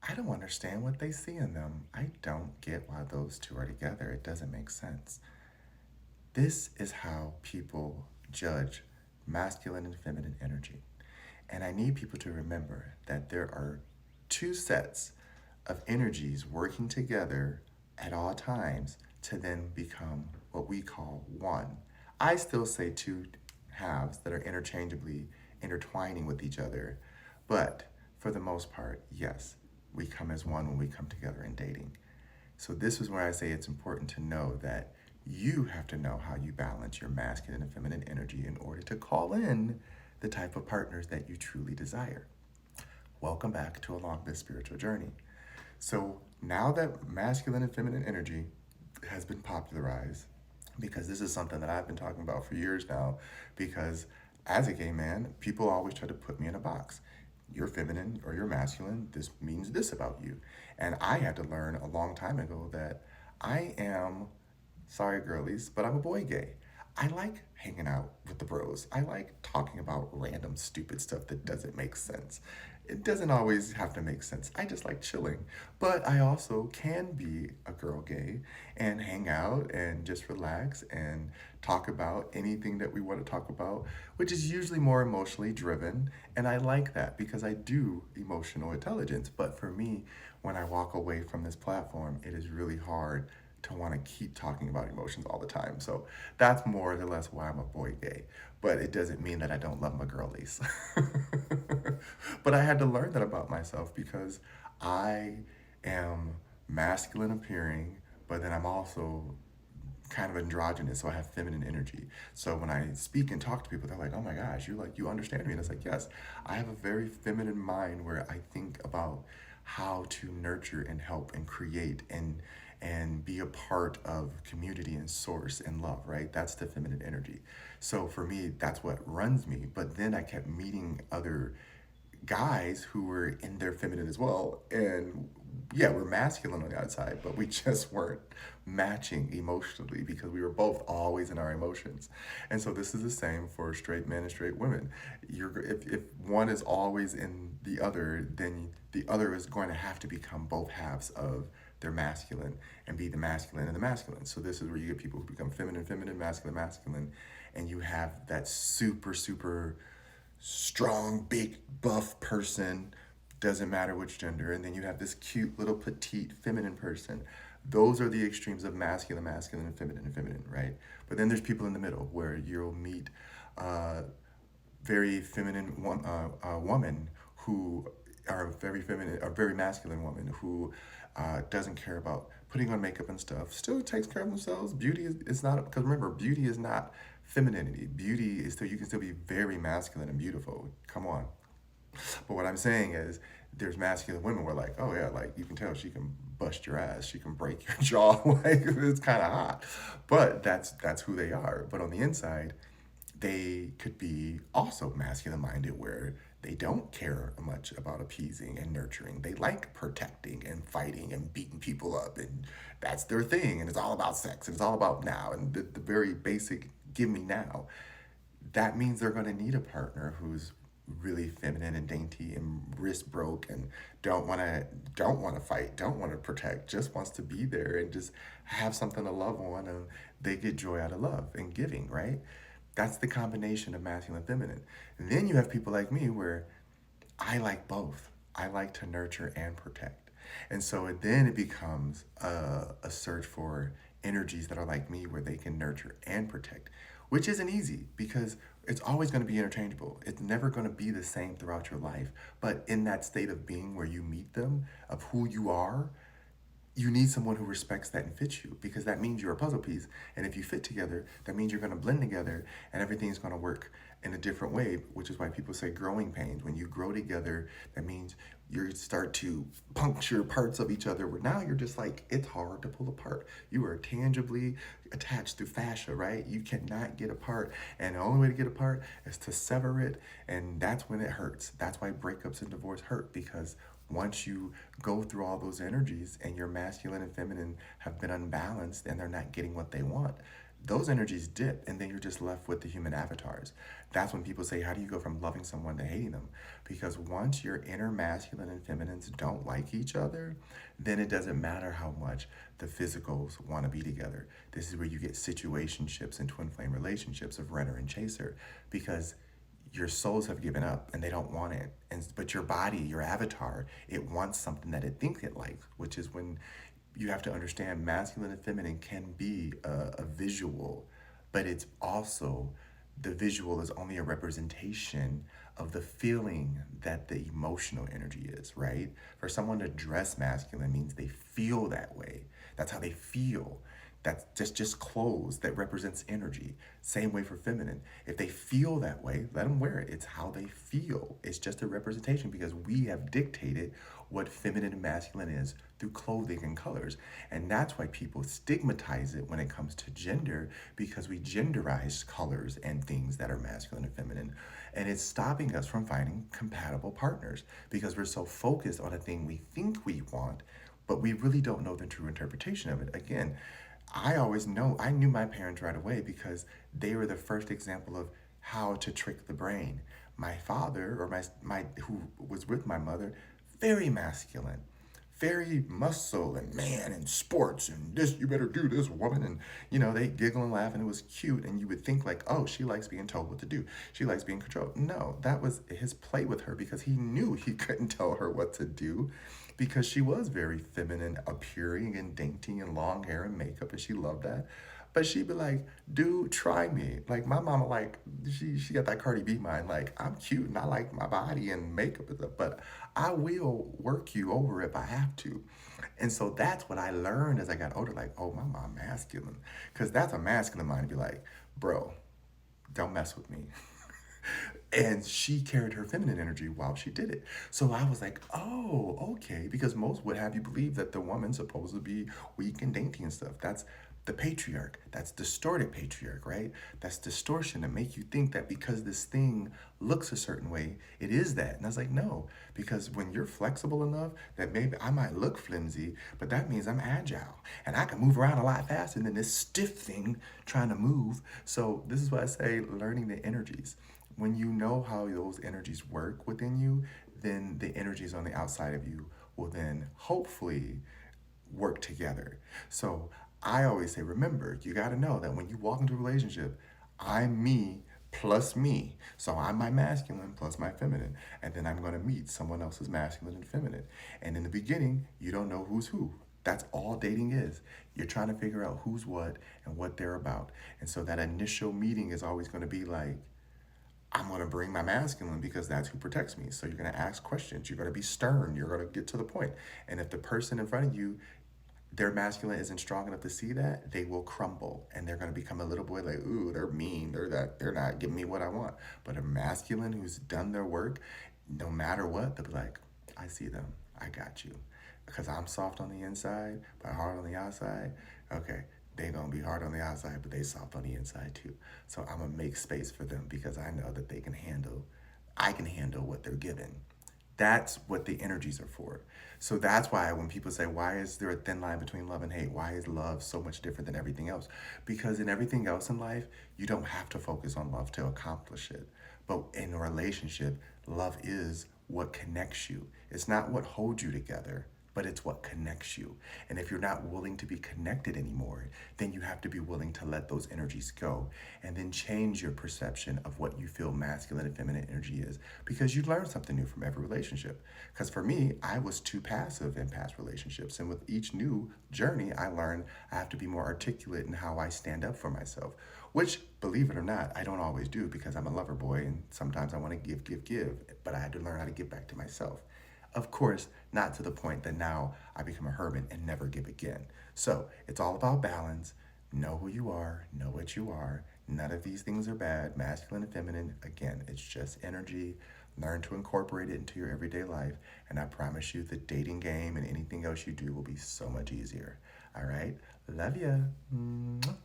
I don't understand what they see in them. I don't get why those two are together. It doesn't make sense. This is how people judge masculine and feminine energy. And I need people to remember that there are two sets of energies working together at all times to then become what we call one. I still say two halves that are interchangeably intertwining with each other, but for the most part, yes, we come as one when we come together in dating. So this is where I say it's important to know that you have to know how you balance your masculine and feminine energy in order to call in the type of partners that you truly desire. Welcome back to Along This Spiritual Journey. So now that masculine and feminine energy has been popularized, because this is something that I've been talking about for years now, because as a gay man, people always try to put me in a box. You're feminine or you're masculine, this means this about you. And I had to learn a long time ago that I am, sorry girlies, but I'm a boy gay. I like hanging out with the bros. I like talking about random stupid stuff that doesn't make sense. It doesn't always have to make sense. I just like chilling. But I also can be a girl gay and hang out and just relax and talk about anything that we want to talk about, which is usually more emotionally driven. And I like that because I do emotional intelligence. But for me, when I walk away from this platform, it is really hard to want to keep talking about emotions all the time. So that's more or less why I'm a boy gay. But it doesn't mean that I don't love my girlies. But I had to learn that about myself because I am masculine appearing, but then I'm also kind of androgynous, so I have feminine energy. So when I speak and talk to people, they're like, "Oh my gosh, you understand me?" And it's like, yes, I have a very feminine mind where I think about how to nurture and help and create and be a part of community and source and love, right? That's the feminine energy. So for me, that's what runs me. But then I kept meeting other guys who were in their feminine as well. And yeah, we're masculine on the outside, but we just weren't matching emotionally because we were both always in our emotions. And so this is the same for straight men and straight women. If one is always in the other, then the other is going to have to become both halves of their masculine and be the masculine and the masculine. So this is where you get people who become feminine, feminine, masculine, masculine, and you have that super, super strong, big, buff person, doesn't matter which gender. And then you have this cute little petite feminine person. Those are the extremes of masculine, masculine, and feminine, right? But then there's people in the middle where you'll meet a very feminine woman who are very feminine, a very masculine woman who doesn't care about putting on makeup and stuff. Still takes care of themselves. Beauty is not, because remember, beauty is not femininity. Beauty is still, you can still be very masculine and beautiful. Come on. But what I'm saying is, there's masculine women where like, oh yeah, like you can tell she can bust your ass, she can break your jaw, like it's kind of hot. But that's who they are. But on the inside, they could be also masculine minded where they don't care much about appeasing and nurturing. They like protecting and fighting and beating people up, and that's their thing. And it's all about sex and it's all about now and the very basic give me now. That means they're going to need a partner who's really feminine and dainty and wrist broke and don't want to fight, don't want to protect, just wants to be there and just have something to love on, and they get joy out of love and giving, right? That's the combination of masculine and feminine. And then you have people like me where I like both. I like to nurture and protect. And so then it becomes a search for energies that are like me where they can nurture and protect, which isn't easy because it's always going to be interchangeable. It's never going to be the same throughout your life. But in that state of being where you meet them, of who you are, you need someone who respects that and fits you because that means you're a puzzle piece. And if you fit together, that means you're going to blend together and everything's going to work in a different way, which is why people say growing pains. When you grow together, that means you start to puncture parts of each other where now you're just like, it's hard to pull apart. You are tangibly attached through fascia, right? You cannot get apart. And the only way to get apart is to sever it. And that's when it hurts. That's why breakups and divorce hurt because once you go through all those energies and your masculine and feminine have been unbalanced and they're not getting what they want, those energies dip, and then you're just left with the human avatars. That's when people say, how do you go from loving someone to hating them? Because once your inner masculine and feminines don't like each other, then it doesn't matter how much the physicals want to be together. This is where you get situationships and twin flame relationships of renter and chaser, because your souls have given up and they don't want it. And but your body, your avatar, it wants something that it thinks it likes, which is when you have to understand masculine and feminine can be a visual, but it's also, the visual is only a representation of the feeling that the emotional energy is, right? For someone to dress masculine means they feel that way. That's how they feel. That's just clothes that represents energy. Same way for feminine. If they feel that way, let them wear it. It's how they feel. It's just a representation because we have dictated what feminine and masculine is through clothing and colors. And that's why people stigmatize it when it comes to gender, because we genderize colors and things that are masculine and feminine. And it's stopping us from finding compatible partners because we're so focused on a thing we think we want, but we really don't know the true interpretation of it. Again, I knew my parents right away because they were the first example of how to trick the brain. My father, or my who was with my mother, very masculine, very muscle and man and sports and this, you better do this, woman. And, they giggle and laugh and it was cute. And you would think like, oh, she likes being told what to do. She likes being controlled. No, that was his play with her because he knew he couldn't tell her what to do because she was very feminine, appearing and dainty and long hair and makeup. And she loved that. But she'd be like, dude, try me. Like my mama, like she got that Cardi B mind. Like I'm cute and I like my body and makeup and stuff, but I will work you over if I have to. And so that's what I learned as I got older. Like, oh, my mom masculine, because that's a masculine mind to be like, bro, don't mess with me. And she carried her feminine energy while she did it. So I was like, oh, okay. Because most would have you believe that the woman's supposed to be weak and dainty and stuff. That's the patriarch. That's distorted patriarch, right? That's distortion to make you think that because this thing looks a certain way, it is that. And I was like, no, because when you're flexible enough that maybe I might look flimsy, but that means I'm agile and I can move around a lot faster than this stiff thing trying to move. So this is why I say learning the energies. When you know how those energies work within you, then the energies on the outside of you will then hopefully work together. So I always say, remember, you got to know that when you walk into a relationship, I'm me plus me. So I'm my masculine plus my feminine. And then I'm going to meet someone else's masculine and feminine. And in the beginning, you don't know who's who. That's all dating is. You're trying to figure out who's what and what they're about. And so that initial meeting is always going to be like, I'm going to bring my masculine because that's who protects me. So you're going to ask questions. You're going to be stern. You're going to get to the point. And if the person in front of you, their masculine isn't strong enough to see that, they will crumble and they're going to become a little boy like, ooh, they're mean. They're not giving me what I want. But a masculine who's done their work, no matter what, they'll be like, I see them. I got you. Because I'm soft on the inside, but hard on the outside. Okay, they gonna be hard on the outside, but they soft on the inside too. So I'm gonna make space for them because I know that I can handle what they're given. That's what the energies are for. So that's why when people say, why is there a thin line between love and hate? Why is love so much different than everything else? Because in everything else in life, you don't have to focus on love to accomplish it. But in a relationship, love is what connects you. It's not what holds you together, but it's what connects you. And if you're not willing to be connected anymore, then you have to be willing to let those energies go and then change your perception of what you feel masculine and feminine energy is because you learn something new from every relationship. Because for me, I was too passive in past relationships. And with each new journey, I learned I have to be more articulate in how I stand up for myself, which, believe it or not, I don't always do because I'm a lover boy and sometimes I want to give, but I had to learn how to give back to myself. Of course, not to the point that now I become a hermit and never give again. So it's all about balance. Know who you are, know what you are. None of these things are bad, masculine and feminine. Again, it's just energy. Learn to incorporate it into your everyday life. And I promise you the dating game and anything else you do will be so much easier. All right? Love ya. Mwah.